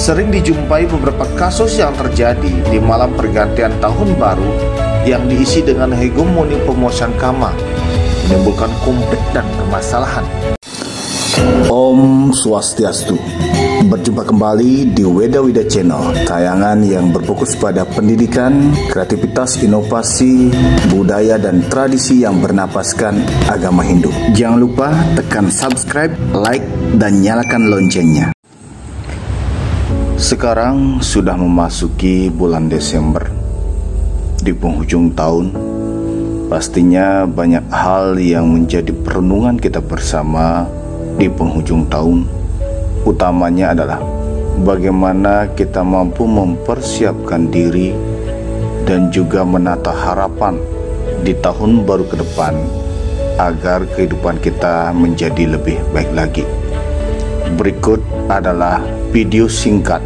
Sering dijumpai beberapa kasus yang terjadi di malam pergantian tahun baru yang diisi dengan hegemoni pemuasan kama, menimbulkan konflik dan permasalahan. Om Swastiastu. Berjumpa kembali di Weda Wida Channel, tayangan yang berfokus pada pendidikan, kreativitas, inovasi, budaya, dan tradisi yang bernapaskan agama Hindu. Jangan lupa tekan subscribe, like, dan nyalakan loncengnya. Sekarang sudah memasuki bulan Desember. Di penghujung tahun, pastinya banyak hal yang menjadi perenungan kita bersama di penghujung tahun. Utamanya adalah bagaimana kita mampu mempersiapkan diri dan juga menata harapan di tahun baru ke depan agar kehidupan kita menjadi lebih baik lagi. Berikut adalah video singkat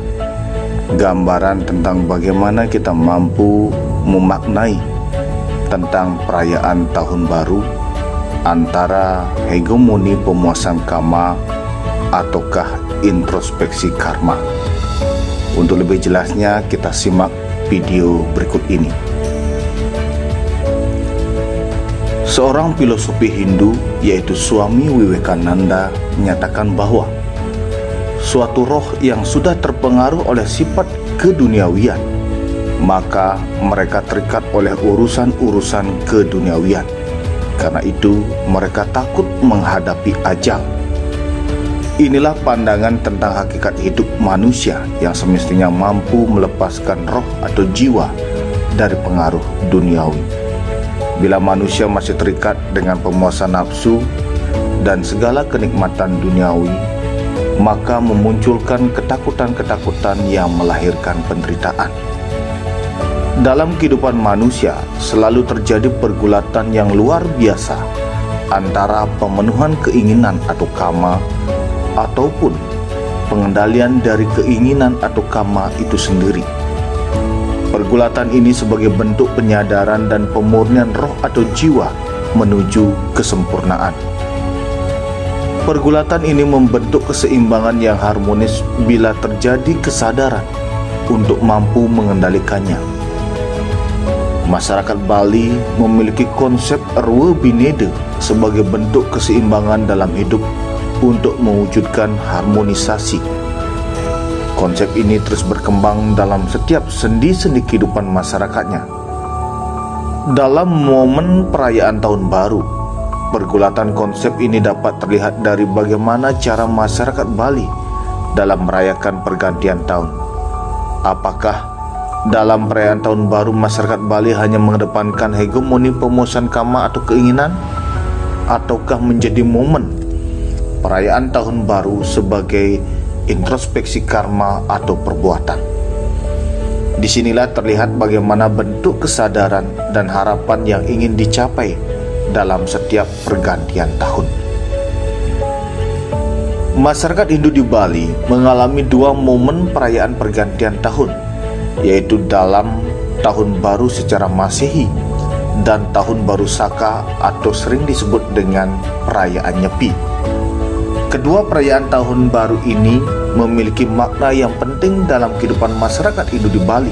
gambaran tentang bagaimana kita mampu memaknai tentang perayaan tahun baru antara hegemoni pemuasan kama ataukah introspeksi karma. Untuk lebih jelasnya kita simak video berikut ini. Seorang filosofi Hindu yaitu Swami Vivekananda menyatakan bahwa suatu roh yang sudah terpengaruh oleh sifat keduniawian, maka mereka terikat oleh urusan-urusan keduniawian. Karena itu mereka takut menghadapi ajal. Inilah pandangan tentang hakikat hidup manusia yang semestinya mampu melepaskan roh atau jiwa dari pengaruh duniawi. Bila manusia masih terikat dengan pemuasan nafsu dan segala kenikmatan duniawi, maka memunculkan ketakutan-ketakutan yang melahirkan penderitaan. Dalam kehidupan manusia selalu terjadi pergulatan yang luar biasa antara pemenuhan keinginan atau kama ataupun pengendalian dari keinginan atau kama itu sendiri. Pergulatan ini sebagai bentuk penyadaran dan pemurnian roh atau jiwa menuju kesempurnaan. Pergulatan ini membentuk keseimbangan yang harmonis bila terjadi kesadaran untuk mampu mengendalikannya. Masyarakat Bali memiliki konsep Rwe Binede sebagai bentuk keseimbangan dalam hidup untuk mewujudkan harmonisasi. Konsep ini terus berkembang dalam setiap sendi-sendi kehidupan masyarakatnya. Dalam momen perayaan tahun baru, pergulatan konsep ini dapat terlihat dari bagaimana cara masyarakat Bali dalam merayakan pergantian tahun. Apakah dalam perayaan tahun baru masyarakat Bali hanya mengedepankan hegemoni pemuasan kama atau keinginan, ataukah menjadi momen perayaan tahun baru sebagai introspeksi karma atau perbuatan? Disinilah terlihat bagaimana bentuk kesadaran dan harapan yang ingin dicapai dalam setiap pergantian tahun. Masyarakat Hindu di Bali mengalami dua momen perayaan pergantian tahun, yaitu dalam tahun baru secara Masehi dan tahun baru Saka atau sering disebut dengan perayaan Nyepi. Kedua perayaan tahun baru ini memiliki makna yang penting dalam kehidupan masyarakat Hindu di Bali.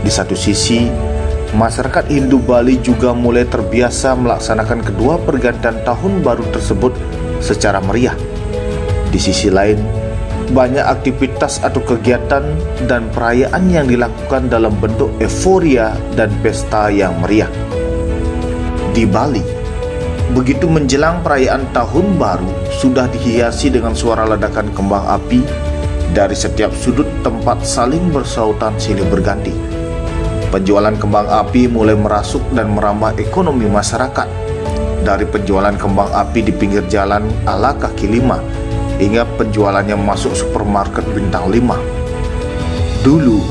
Di satu sisi, masyarakat Hindu Bali juga mulai terbiasa melaksanakan kedua pergantian tahun baru tersebut secara meriah. Di sisi lain, banyak aktivitas atau kegiatan dan perayaan yang dilakukan dalam bentuk euforia dan pesta yang meriah. Di Bali, begitu menjelang perayaan tahun baru, sudah dihiasi dengan suara ledakan kembang api dari setiap sudut tempat saling bersautan silih berganti. Penjualan kembang api mulai merasuk dan merambah ekonomi masyarakat. Dari penjualan kembang api di pinggir jalan ala kaki lima hingga penjualannya masuk supermarket bintang 5. Dulu,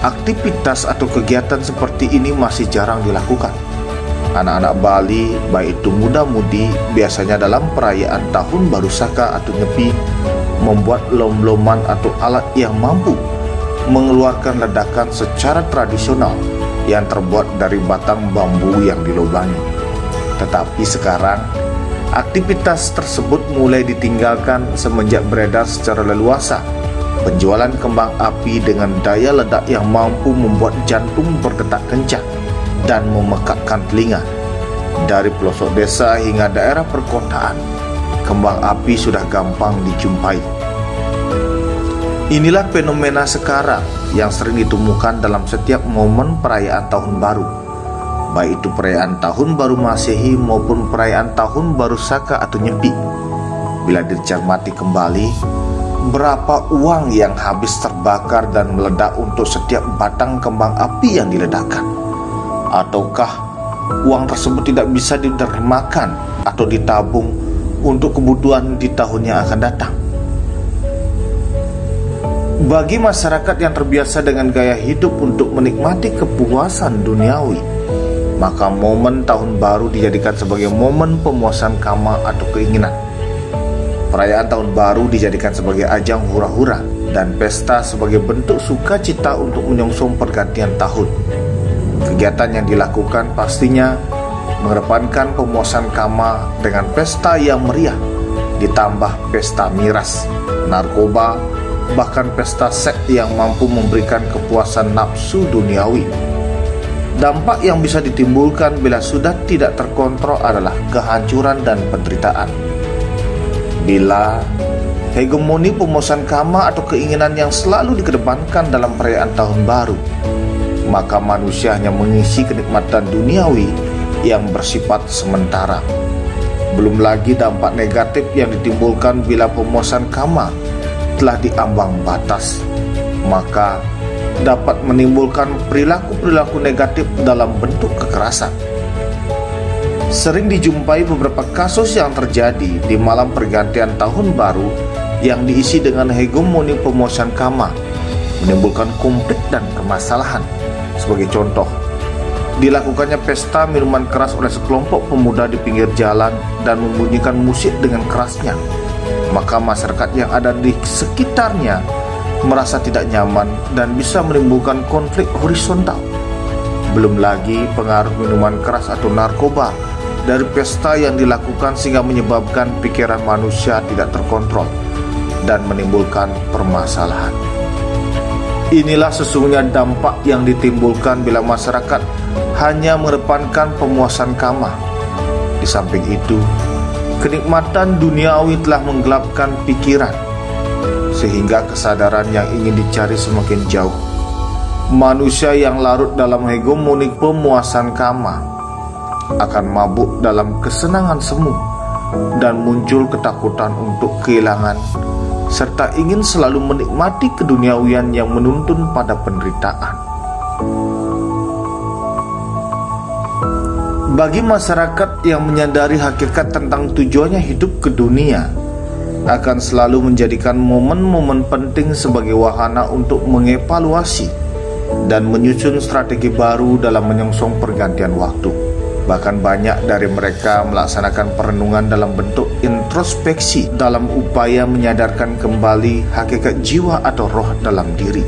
aktivitas atau kegiatan seperti ini masih jarang dilakukan. Anak-anak Bali, baik itu muda-mudi, biasanya dalam perayaan tahun baru Saka atau Nyepi membuat lom-loman atau alat yang mampu mengeluarkan ledakan secara tradisional yang terbuat dari batang bambu yang dilubangi. Tetapi sekarang, aktivitas tersebut mulai ditinggalkan semenjak beredar secara leluasa penjualan kembang api dengan daya ledak yang mampu membuat jantung berdetak kencang dan memekakkan telinga. Dari pelosok desa hingga daerah perkotaan, kembang api sudah gampang dijumpai. Inilah fenomena sekarang yang sering ditemukan dalam setiap momen perayaan tahun baru, baik itu perayaan tahun baru Masehi maupun perayaan tahun baru Saka atau Nyepi. Bila dicermati kembali, berapa uang yang habis terbakar dan meledak untuk setiap batang kembang api yang diledakkan? Ataukah uang tersebut tidak bisa diterjemahkan atau ditabung untuk kebutuhan di tahun yang akan datang? Bagi masyarakat yang terbiasa dengan gaya hidup untuk menikmati kepuasan duniawi, maka momen tahun baru dijadikan sebagai momen pemuasan kama atau keinginan. Perayaan tahun baru dijadikan sebagai ajang hura-hura dan pesta sebagai bentuk sukacita untuk menyongsong pergantian tahun. Kegiatan yang dilakukan pastinya mengedepankan pemuasan kama dengan pesta yang meriah, ditambah pesta miras, narkoba, bahkan pesta seks yang mampu memberikan kepuasan nafsu duniawi. Dampak yang bisa ditimbulkan bila sudah tidak terkontrol adalah kehancuran dan penderitaan. Bila hegemoni pemuasan kama atau keinginan yang selalu dikedepankan dalam perayaan tahun baru, maka manusia hanya mengisi kenikmatan duniawi yang bersifat sementara. Belum lagi dampak negatif yang ditimbulkan bila pemuasan kama telah diambang batas, maka dapat menimbulkan perilaku-perilaku negatif dalam bentuk kekerasan. Sering dijumpai beberapa kasus yang terjadi di malam pergantian tahun baru yang diisi dengan hegemoni pemuasan kama, menimbulkan konflik dan permasalahan. Sebagai contoh, dilakukannya pesta minuman keras oleh sekelompok pemuda di pinggir jalan dan membunyikan musik dengan kerasnya, maka masyarakat yang ada di sekitarnya merasa tidak nyaman dan bisa menimbulkan konflik horizontal. Belum lagi pengaruh minuman keras atau narkoba dari pesta yang dilakukan sehingga menyebabkan pikiran manusia tidak terkontrol dan menimbulkan permasalahan. Inilah sesungguhnya dampak yang ditimbulkan bila masyarakat hanya mengedepankan pemuasan kama. Di samping itu, kenikmatan duniawi telah menggelapkan pikiran, sehingga kesadaran yang ingin dicari semakin jauh. Manusia yang larut dalam hegemoni pemuasan kama akan mabuk dalam kesenangan semu dan muncul ketakutan untuk kehilangan, serta ingin selalu menikmati keduniawian yang menuntun pada penderitaan. Bagi masyarakat yang menyadari hakikat tentang tujuannya hidup ke dunia, akan selalu menjadikan momen-momen penting sebagai wahana untuk mengevaluasi dan menyusun strategi baru dalam menyongsong pergantian waktu. Bahkan banyak dari mereka melaksanakan perenungan dalam bentuk introspeksi dalam upaya menyadarkan kembali hakikat jiwa atau roh dalam diri.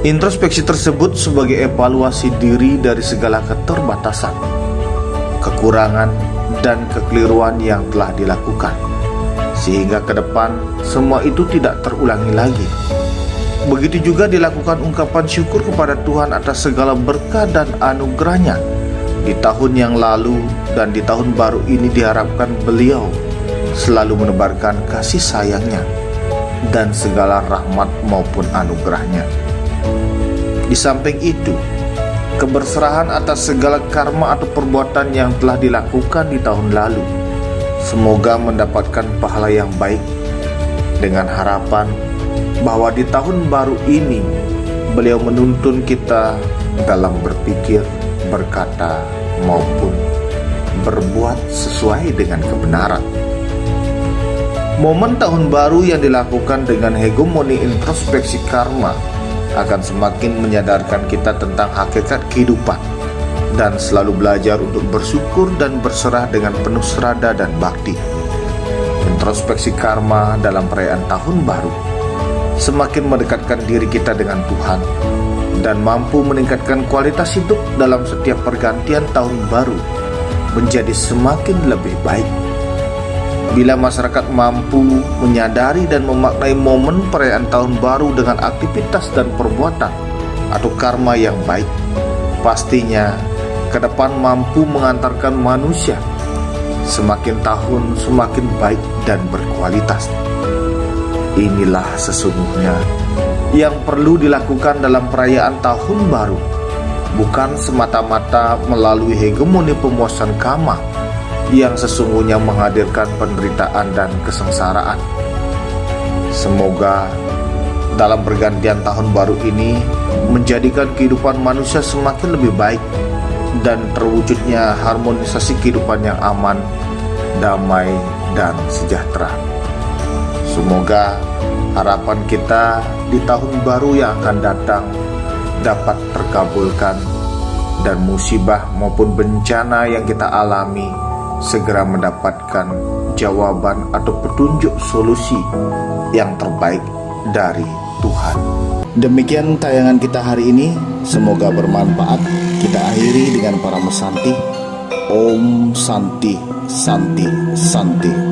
Introspeksi tersebut sebagai evaluasi diri dari segala keterbatasan, kekurangan, dan kekeliruan yang telah dilakukan, sehingga ke depan semua itu tidak terulangi lagi. Begitu juga dilakukan ungkapan syukur kepada Tuhan atas segala berkah dan anugerahnya di tahun yang lalu, dan di tahun baru ini diharapkan beliau selalu menebarkan kasih sayangnya dan segala rahmat maupun anugerahnya. Di samping itu, keberserahan atas segala karma atau perbuatan yang telah dilakukan di tahun lalu, semoga mendapatkan pahala yang baik, dengan harapan bahwa di tahun baru ini beliau menuntun kita dalam berpikir, berkata, maupun berbuat sesuai dengan kebenaran. Momen tahun baru yang dilakukan dengan hegemoni introspeksi karma akan semakin menyadarkan kita tentang hakikat kehidupan dan selalu belajar untuk bersyukur dan berserah dengan penuh serada dan bakti. Introspeksi karma dalam perayaan tahun baru semakin mendekatkan diri kita dengan Tuhan dan mampu meningkatkan kualitas hidup dalam setiap pergantian tahun baru menjadi semakin lebih baik. Bila masyarakat mampu menyadari dan memaknai momen perayaan tahun baru dengan aktivitas dan perbuatan atau karma yang baik, pastinya ke depan mampu mengantarkan manusia semakin tahun semakin baik dan berkualitas. Inilah sesungguhnya yang perlu dilakukan dalam perayaan tahun baru, bukan semata-mata melalui hegemoni pemuasan karma yang sesungguhnya menghadirkan penderitaan dan kesengsaraan. Semoga dalam pergantian tahun baru ini menjadikan kehidupan manusia semakin lebih baik dan terwujudnya harmonisasi kehidupan yang aman, damai, dan sejahtera. Semoga harapan kita di tahun baru yang akan datang dapat terkabulkan dan musibah maupun bencana yang kita alami segera mendapatkan jawaban atau petunjuk solusi yang terbaik dari Tuhan. Demikian tayangan kita hari ini, semoga bermanfaat. Kita akhiri dengan para mesanti. Om Santi Santi Santi.